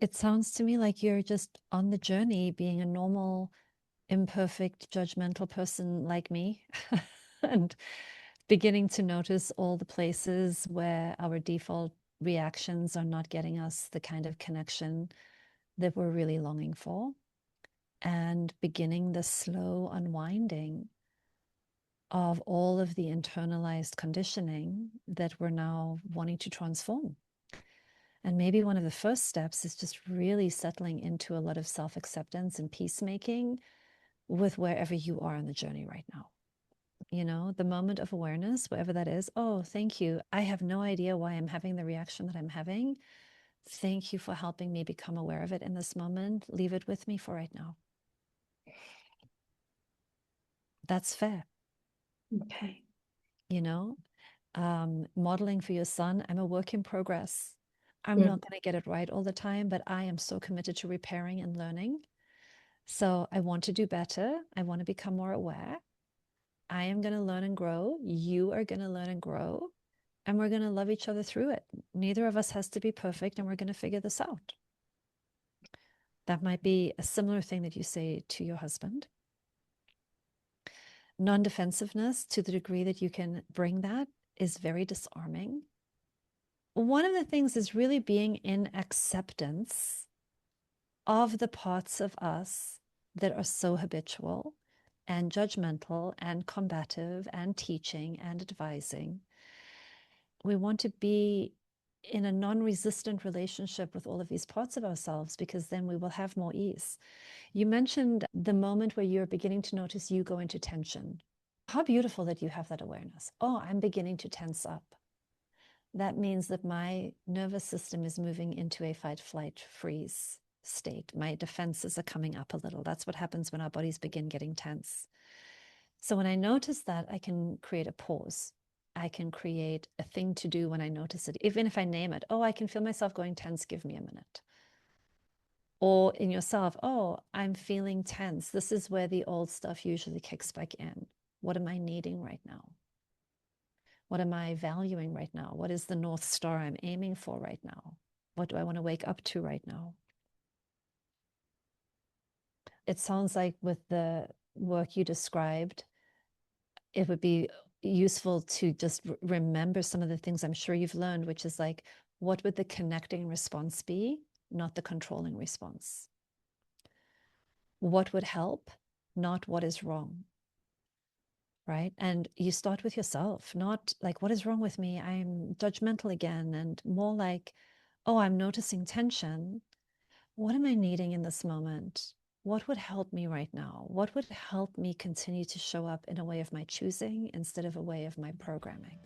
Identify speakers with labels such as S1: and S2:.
S1: It sounds to me like you're just on the journey being a normal, imperfect, judgmental person like me and beginning to notice all the places where our default reactions are not getting us the kind of connection that we're really longing for, and beginning the slow unwinding of all of the internalized conditioning that we're now wanting to transform. And maybe one of the first steps is just really settling into a lot of self-acceptance and peacemaking with wherever you are on the journey right now. You know, the moment of awareness, whatever that is. Oh, thank you. I have no idea why I'm having the reaction that I'm having. Thank you for helping me become aware of it in this moment. Leave it with me for right now. That's fair.
S2: Okay.
S1: You know, modeling for your son, I'm a work in progress. I'm
S2: Mm.
S1: not going to get it right all the time, but I am so committed to repairing and learning. So I want to do better. I want to become more aware. I am going to learn and grow. You are going to learn and grow. And we're going to love each other through it. Neither of us has to be perfect, and we're going to figure this out. That might be a similar thing that you say to your husband. Non-defensiveness, to the degree that you can bring that, is very disarming. One of the things is really being in acceptance of the parts of us that are so habitual and judgmental and combative and teaching and advising. We want to be in a non-resistant relationship with all of these parts of ourselves, because then we will have more ease. You mentioned the moment where you're beginning to notice you go into tension. How beautiful that you have that awareness. Oh, I'm beginning to tense up. That means that my nervous system is moving into a fight, flight, freeze state. My defenses are coming up a little. That's what happens when our bodies begin getting tense. So when I notice that, I can create a pause. I can create a thing to do when I notice it, even if I name it. Oh, I can feel myself going tense. Give me a minute. Or in yourself, oh, I'm feeling tense. This is where the old stuff usually kicks back in. What am I needing right now? What am I valuing right now? What is the North Star I'm aiming for right now? What do I want to wake up to right now? It sounds like with the work you described, it would be useful to just remember some of the things I'm sure you've learned, which is like, what would the connecting response be, not the controlling response? What would help, not what is wrong? Right? And you start with yourself, not like, what is wrong with me? I'm judgmental again. And more like, oh, I'm noticing tension. What am I needing in this moment? What would help me right now? What would help me continue to show up in a way of my choosing instead of a way of my programming?